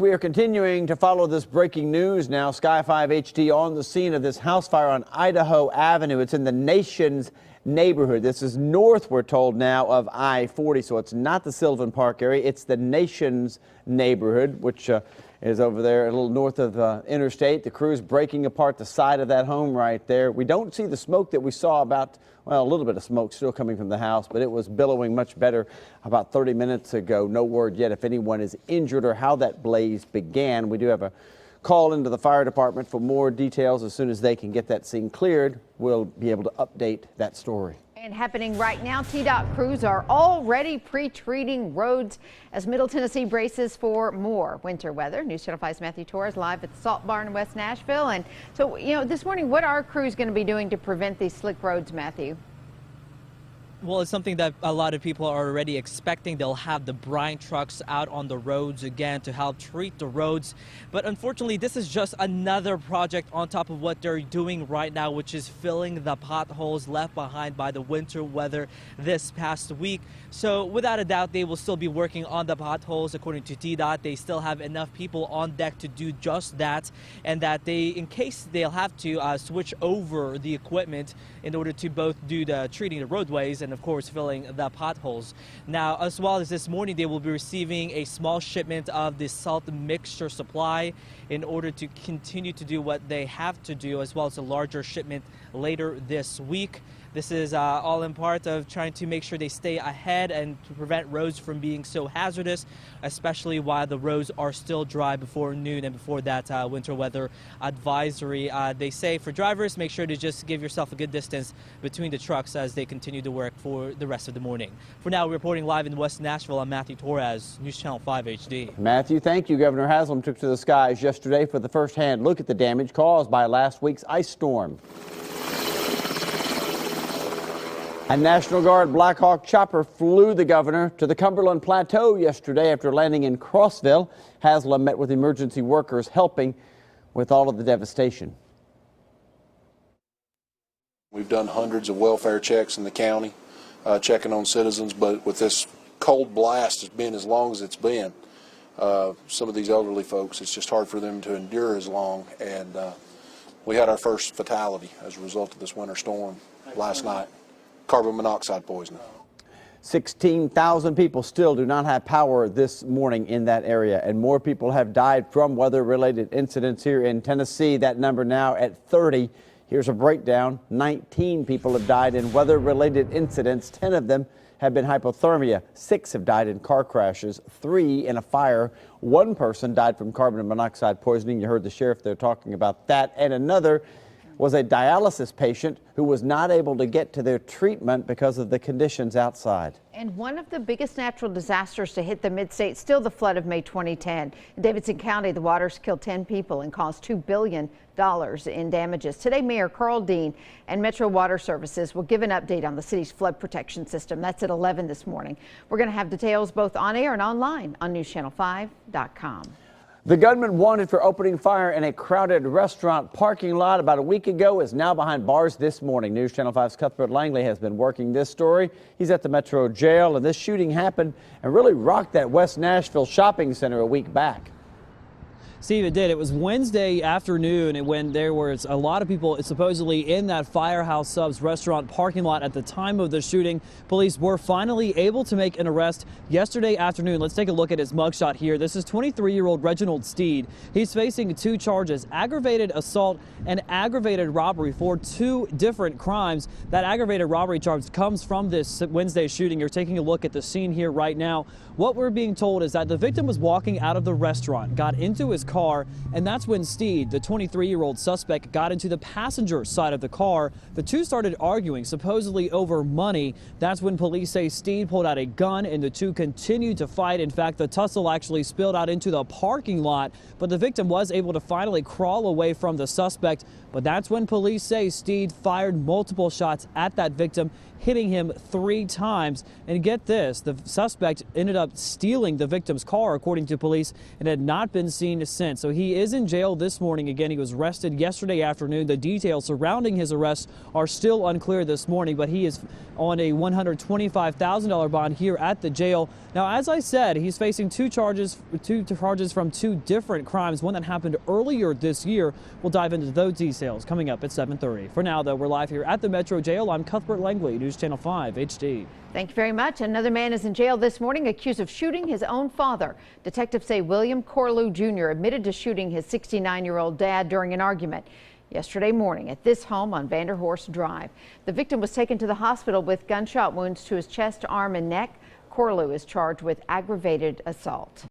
we are continuing to follow this breaking news now. Sky 5 HD on the scene of this house fire on Idaho Avenue. It's in the Nations neighborhood. This is north, we're told now, of I-40, so it's not the Sylvan Park area. It's the Nations neighborhood, which is over there a little north of interstate. The crew's breaking apart the side of that home right there. We don't see the smoke that we saw about, well, a little bit of smoke still coming from the house, but it was billowing much better about 30 minutes ago. No word yet if anyone is injured or how that blaze began. We do have a call into the fire department for more details. As soon as they can get that scene cleared, we'll be able to update that story. And happening right now, TDOT crews are already pre-treating roads as Middle Tennessee braces for more winter weather. News Channel 5's Matthew Torres live at the Salt Barn in West Nashville. And so, this morning, what are crews going to be doing to prevent these slick roads, Matthew? Well, it's something that a lot of people are already expecting. They'll have the brine trucks out on the roads again to help treat the roads. But unfortunately, this is just another project on top of what they're doing right now, which is filling the potholes left behind by the winter weather this past week. So without a doubt, they will still be working on the potholes. According to TDOT, they still have enough people on deck to do just that, and that they, in case they'll have to switch over the equipment in order to both do the treating the roadways and of course filling the potholes. Now, as well as this morning, they will be receiving a small shipment of the salt mixture supply in order to continue to do what they have to do, as well as a larger shipment later this week. This is all in part of trying to make sure they stay ahead and to prevent roads from being so hazardous, especially while the roads are still dry before noon and before that winter weather advisory. They say for drivers, make sure to just give yourself a good distance between the trucks as they continue to work for the rest of the morning. For now, reporting live in West Nashville, I'm Matthew Torres, News Channel 5 HD. Matthew, thank you. Governor Haslam took to the skies yesterday for the first-hand look at the damage caused by last week's ice storm. A National Guard Black Hawk chopper flew the governor to the Cumberland Plateau yesterday after landing in Crossville. Haslam met with emergency workers helping with all of the devastation. We've done hundreds of welfare checks in the county, checking on citizens, but with this cold blast, it's been as long as it's been. Some of these elderly folks, it's just hard for them to endure as long, and we had our first fatality as a result of this winter storm last night. Carbon monoxide poisoning. 16,000 people still do not have power this morning in that area, and more people have died from weather-related incidents here in Tennessee. That number now at 30. Here's a breakdown. 19 people have died in weather-related incidents. 10 of them have been hypothermia. 6 have died in car crashes. 3 in a fire. 1 person died from carbon monoxide poisoning. You heard the sheriff there talking about that. And another was a dialysis patient who was not able to get to their treatment because of the conditions outside. And one of the biggest natural disasters to hit the mid-state, still the flood of May 2010. In Davidson County, the waters killed 10 people and caused $2 billion in damages. Today, Mayor Carl Dean and Metro Water Services will give an update on the city's flood protection system. That's at 11 this morning. We're going to have details both on air and online on newschannel5.com. The gunman wanted for opening fire in a crowded restaurant parking lot about a week ago is now behind bars this morning. News Channel 5's Cuthbert Langley has been working this story. He's at the Metro Jail, and this shooting happened and really rocked that West Nashville shopping center a week back. Steve, it did. It was Wednesday afternoon when there was a lot of people supposedly in that Firehouse Subs restaurant parking lot at the time of the shooting. Police were finally able to make an arrest yesterday afternoon. Let's take a look at his mugshot here. This is 23-year-old Reginald Steed. He's facing 2 charges, aggravated assault and aggravated robbery for 2 different crimes. That aggravated robbery charge comes from this Wednesday shooting. You're taking a look at the scene here right now. What we're being told is that the victim was walking out of the restaurant, got into his car, and that's when Steed, the 23-year-old suspect, got into the passenger side of the car. The two started arguing, supposedly over money. That's when police say Steed pulled out a gun and the two continued to fight. In fact, the tussle actually spilled out into the parking lot, but the victim was able to finally crawl away from the suspect. But that's when police say Steed fired multiple shots at that victim. hitting him 3 times. And get this, the suspect ended up stealing the victim's car, according to police, and had not been seen since. So he is in jail this morning. Again, he was arrested yesterday afternoon. The details surrounding his arrest are still unclear this morning, but he is on a $125,000 bond here at the jail. Now, as I said, he's facing two charges from 2 different crimes, one that happened earlier this year. We'll dive into those details coming up at 7:30. For now, though, we're live here at the Metro Jail. I'm Cuthbert Langley, News Channel 5 HD. Thank you very much. Another man is in jail this morning accused of shooting his own father. Detectives say William Corlew Jr. admitted to shooting his 69-year-old dad during an argument yesterday morning at this home on Vanderhorst Drive. The victim was taken to the hospital with gunshot wounds to his chest, arm, and neck. Corlew is charged with aggravated assault.